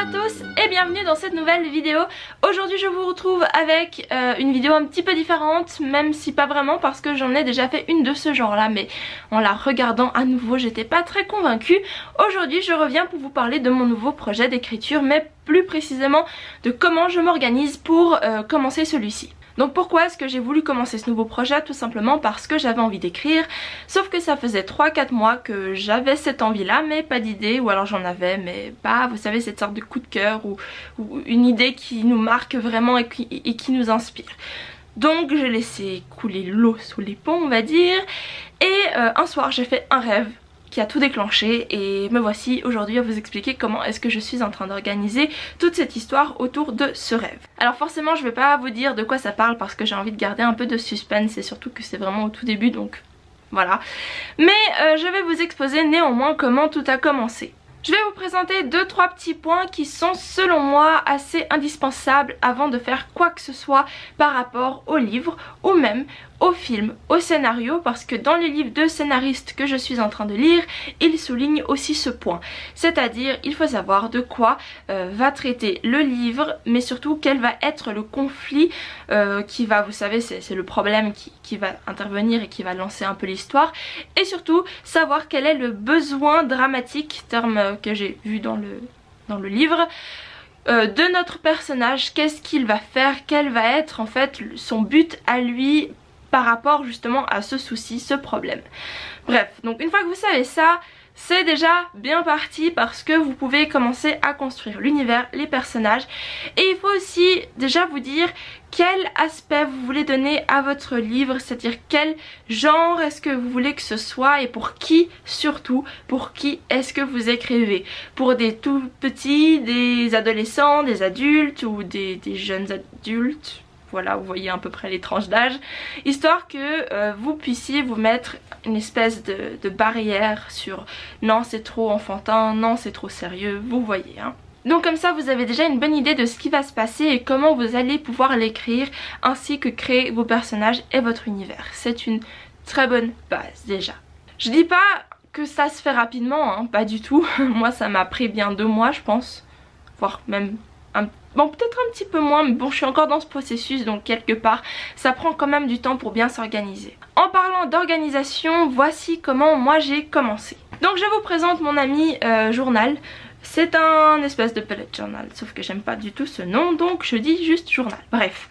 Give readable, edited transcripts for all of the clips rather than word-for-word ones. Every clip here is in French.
à tous et bienvenue dans cette nouvelle vidéo. Aujourd'hui je vous retrouve avec une vidéo un petit peu différente, même si pas vraiment parce que j'en ai déjà fait une de ce genre là, mais en la regardant à nouveau j'étais pas très convaincue. Aujourd'hui je reviens pour vous parler de mon nouveau projet d'écriture, mais plus précisément de comment je m'organise pour commencer celui-ci. Donc pourquoi est-ce que j'ai voulu commencer ce nouveau projet? Tout simplement parce que j'avais envie d'écrire, sauf que ça faisait 3-4 mois que j'avais cette envie là mais pas d'idée, ou alors j'en avais mais pas, vous savez, cette sorte de coup de cœur ou une idée qui nous marque vraiment et qui nous inspire. Donc j'ai laissé couler l'eau sous les ponts, on va dire, et un soir j'ai fait un rêve qui a tout déclenché et me voici aujourd'hui à vous expliquer comment est-ce que je suis en train d'organiser toute cette histoire autour de ce rêve. Alors forcément je vais pas vous dire de quoi ça parle parce que j'ai envie de garder un peu de suspense et surtout que c'est vraiment au tout début, donc voilà. Mais je vais vous exposer néanmoins comment tout a commencé. Je vais vous présenter 2-3 petits points qui sont selon moi assez indispensables avant de faire quoi que ce soit par rapport au livre ou même au film, au scénario, parce que dans les livres de scénaristes que je suis en train de lire, ils soulignent aussi ce point. C'est-à-dire, il faut savoir de quoi va traiter le livre, mais surtout quel va être le conflit qui va, vous savez, c'est le problème qui va intervenir et qui va lancer un peu l'histoire. Et surtout, savoir quel est le besoin dramatique, terme que j'ai vu dans le livre, de notre personnage, qu'est-ce qu'il va faire, quel va être en fait son but à lui par rapport justement à ce souci, ce problème. Bref, donc une fois que vous savez ça, c'est déjà bien parti parce que vous pouvez commencer à construire l'univers, les personnages, et il faut aussi déjà vous dire quel aspect vous voulez donner à votre livre, c'est-à-dire quel genre est-ce que vous voulez que ce soit et pour qui surtout, pour qui est-ce que vous écrivez. Pour des tout petits, des adolescents, des adultes ou des jeunes adultes. Voilà, vous voyez à peu près les tranches d'âge, histoire que vous puissiez vous mettre une espèce de barrière sur non c'est trop enfantin, non c'est trop sérieux, vous voyez hein. Donc comme ça vous avez déjà une bonne idée de ce qui va se passer et comment vous allez pouvoir l'écrire, ainsi que créer vos personnages et votre univers. C'est une très bonne base déjà. Je dis pas que ça se fait rapidement, hein, pas du tout. Moi ça m'a pris bien 2 mois je pense, voire même bon peut-être un petit peu moins, mais bon je suis encore dans ce processus, donc quelque part ça prend quand même du temps pour bien s'organiser. En parlant d'organisation, voici comment moi j'ai commencé. Donc je vous présente mon ami journal. C'est un espèce de bullet journal, sauf que j'aime pas du tout ce nom, donc je dis juste journal. Bref,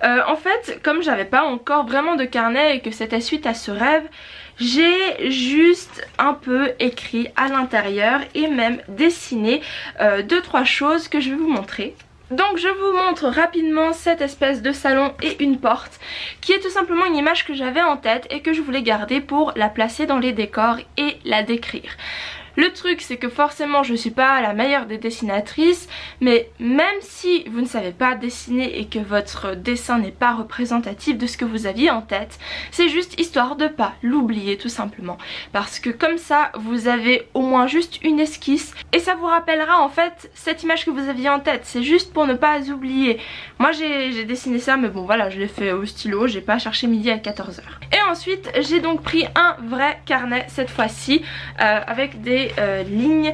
en fait comme j'avais pas encore vraiment de carnet et que c'était suite à ce rêve, j'ai juste un peu écrit à l'intérieur et même dessiné 2-3 choses que je vais vous montrer. Donc je vous montre rapidement cette espèce de salon et une porte qui est tout simplement une image que j'avais en tête et que je voulais garder pour la placer dans les décors et la décrire. Le truc c'est que forcément je suis pas la meilleure des dessinatrices, mais même si vous ne savez pas dessiner et que votre dessin n'est pas représentatif de ce que vous aviez en tête, c'est juste histoire de pas l'oublier tout simplement. Parce que comme ça vous avez au moins juste une esquisse et ça vous rappellera en fait cette image que vous aviez en tête. C'est juste pour ne pas oublier. Moi j'ai dessiné ça mais bon voilà, je l'ai fait au stylo, j'ai pas cherché midi à 14 h. Et ensuite j'ai donc pris un vrai carnet cette fois-ci avec des lignes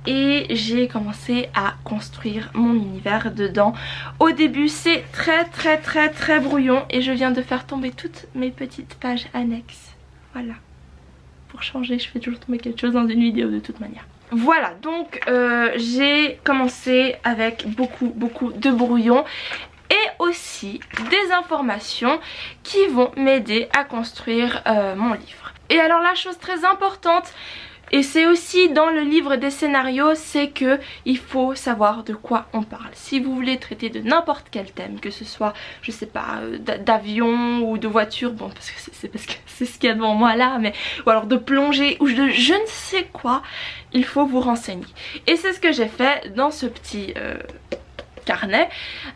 et j'ai commencé à construire mon univers dedans. Au début c'est très brouillon et je viens de faire tomber toutes mes petites pages annexes. Voilà, pour changer je fais toujours tomber quelque chose dans une vidéo de toute manière. Voilà, donc j'ai commencé avec beaucoup de brouillon et aussi des informations qui vont m'aider à construire mon livre. Et alors la chose très importante, et c'est aussi dans le livre des scénarios, c'est que il faut savoir de quoi on parle. Si vous voulez traiter de n'importe quel thème, que ce soit, je sais pas, d'avion ou de voiture, bon parce que c'est ce qu'il y a devant moi là, mais ou alors de plongée ou de je ne sais quoi, il faut vous renseigner. Et c'est ce que j'ai fait dans ce petit carnet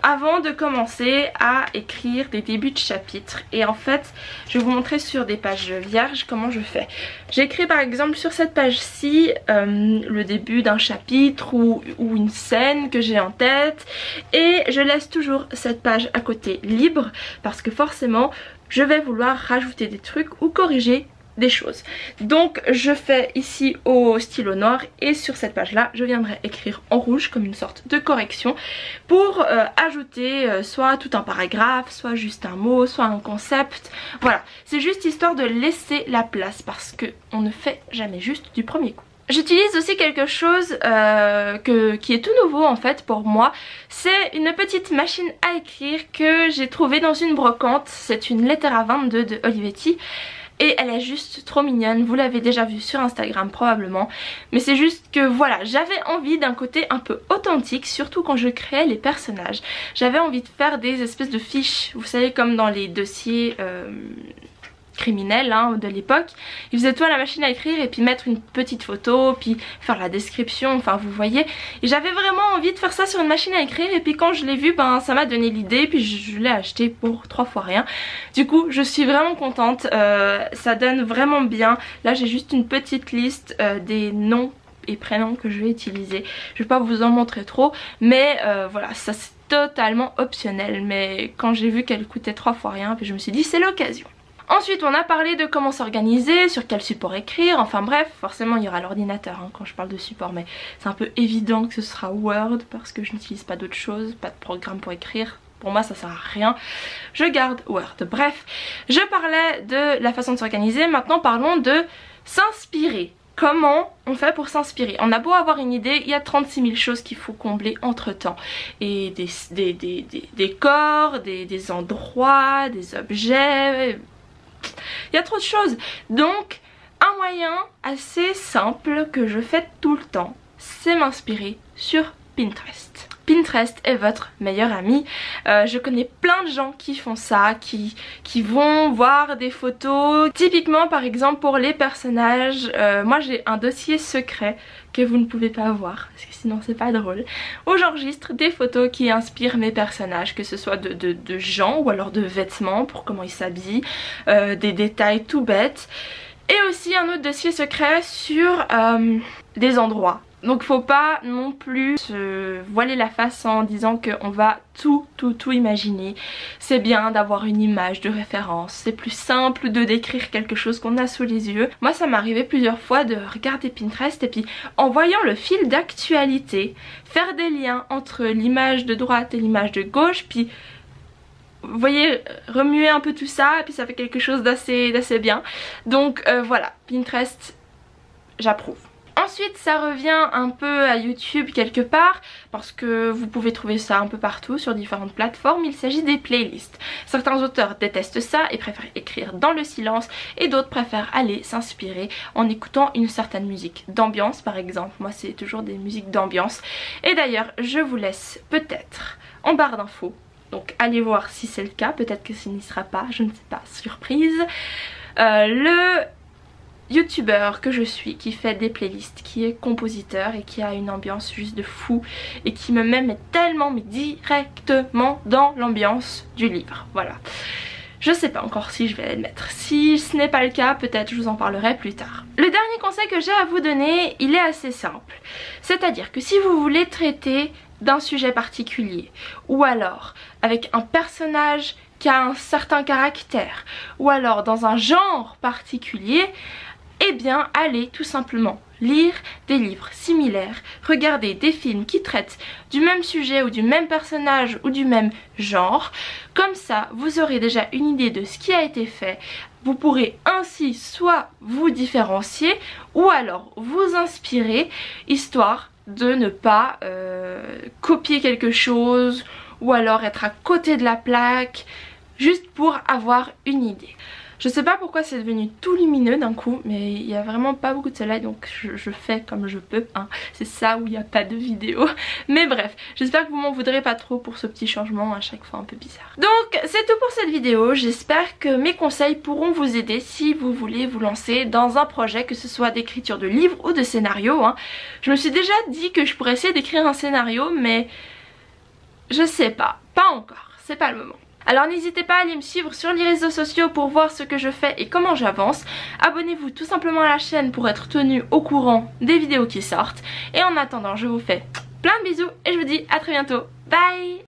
avant de commencer à écrire des débuts de chapitres. Et en fait je vais vous montrer sur des pages vierges comment je fais. J'écris par exemple sur cette page-ci le début d'un chapitre ou une scène que j'ai en tête et je laisse toujours cette page à côté libre parce que forcément je vais vouloir rajouter des trucs ou corriger des choses. Donc je fais ici au stylo noir et sur cette page là je viendrai écrire en rouge comme une sorte de correction pour ajouter soit tout un paragraphe, soit juste un mot, soit un concept. Voilà, c'est juste histoire de laisser la place parce que on ne fait jamais juste du premier coup. J'utilise aussi quelque chose qui est tout nouveau en fait pour moi. C'est une petite machine à écrire que j'ai trouvée dans une brocante. C'est une Lettera 22 de Olivetti. Et elle est juste trop mignonne, vous l'avez déjà vue sur Instagram probablement. Mais c'est juste que voilà, j'avais envie d'un côté un peu authentique, surtout quand je créais les personnages. J'avais envie de faire des espèces de fiches, vous savez comme dans les dossiers criminels hein, de l'époque. Ils faisaient tout à la machine à écrire et puis mettre une petite photo, puis faire la description, enfin vous voyez. Et j'avais vraiment envie de faire ça sur une machine à écrire et puis quand je l'ai vu, ben ça m'a donné l'idée puis je l'ai acheté pour 3 fois rien. Du coup je suis vraiment contente, ça donne vraiment bien. Là j'ai juste une petite liste des noms et prénoms que je vais utiliser. Je vais pas vous en montrer trop, mais voilà, ça c'est totalement optionnel. Mais quand j'ai vu qu'elle coûtait 3 fois rien, puis je me suis dit c'est l'occasion. Ensuite on a parlé de comment s'organiser, sur quel support écrire, enfin bref, forcément il y aura l'ordinateur hein, quand je parle de support, mais c'est un peu évident que ce sera Word parce que je n'utilise pas d'autre chose, pas de programme pour écrire. Pour moi ça sert à rien, je garde Word. Bref, je parlais de la façon de s'organiser, maintenant parlons de s'inspirer. Comment on fait pour s'inspirer? On a beau avoir une idée, il y a 36 000 choses qu'il faut combler entre temps. Et des corps, des endroits, des objets... Il y a trop de choses. Donc un moyen assez simple que je fais tout le temps, c'est m'inspirer sur Pinterest. Pinterest est votre meilleur ami. Je connais plein de gens qui font ça, qui vont voir des photos. Typiquement par exemple pour les personnages, moi j'ai un dossier secret que vous ne pouvez pas voir parce que sinon c'est pas drôle, où j'enregistre des photos qui inspirent mes personnages, que ce soit de gens ou alors de vêtements pour comment ils s'habillent, des détails tout bêtes, et aussi un autre dossier secret sur des endroits. Donc faut pas non plus se voiler la face en disant qu'on va tout imaginer. C'est bien d'avoir une image de référence, c'est plus simple de décrire quelque chose qu'on a sous les yeux. Moi ça m'est arrivé plusieurs fois de regarder Pinterest et puis en voyant le fil d'actualité, faire des liens entre l'image de droite et l'image de gauche, puis vous voyez, remuer un peu tout ça et puis ça fait quelque chose d'assez bien. Donc voilà, Pinterest, j'approuve. Ensuite ça revient un peu à YouTube quelque part parce que vous pouvez trouver ça un peu partout sur différentes plateformes. Il s'agit des playlists. Certains auteurs détestent ça et préfèrent écrire dans le silence et d'autres préfèrent aller s'inspirer en écoutant une certaine musique d'ambiance par exemple. Moi c'est toujours des musiques d'ambiance. Et d'ailleurs je vous laisse peut-être en barre d'infos, donc allez voir si c'est le cas, peut-être que ce n'y sera pas, je ne sais pas, surprise. Le youtubeur que je suis qui fait des playlists, qui est compositeur et qui a une ambiance juste de fou et qui me met tellement mais directement dans l'ambiance du livre. Voilà. Je sais pas encore si je vais le mettre. Si ce n'est pas le cas, peut-être je vous en parlerai plus tard. Le dernier conseil que j'ai à vous donner, il est assez simple. C'est-à-dire que si vous voulez traiter d'un sujet particulier ou alors avec un personnage qui a un certain caractère ou alors dans un genre particulier, eh bien allez tout simplement lire des livres similaires, regarder des films qui traitent du même sujet ou du même personnage ou du même genre. Comme ça vous aurez déjà une idée de ce qui a été fait. Vous pourrez ainsi soit vous différencier ou alors vous inspirer, histoire de ne pas copier quelque chose ou alors être à côté de la plaque, juste pour avoir une idée. Je sais pas pourquoi c'est devenu tout lumineux d'un coup, mais il y a vraiment pas beaucoup de soleil donc je fais comme je peux, hein. C'est ça où il n'y a pas de vidéo. Mais bref, j'espère que vous m'en voudrez pas trop pour ce petit changement à chaque fois un peu bizarre. Donc c'est tout pour cette vidéo, j'espère que mes conseils pourront vous aider si vous voulez vous lancer dans un projet, que ce soit d'écriture de livres ou de scénario, hein. Je me suis déjà dit que je pourrais essayer d'écrire un scénario, mais je sais pas encore, c'est pas le moment. Alors n'hésitez pas à aller me suivre sur les réseaux sociaux pour voir ce que je fais et comment j'avance. Abonnez-vous tout simplement à la chaîne pour être tenu au courant des vidéos qui sortent. Et en attendant, je vous fais plein de bisous et je vous dis à très bientôt. Bye!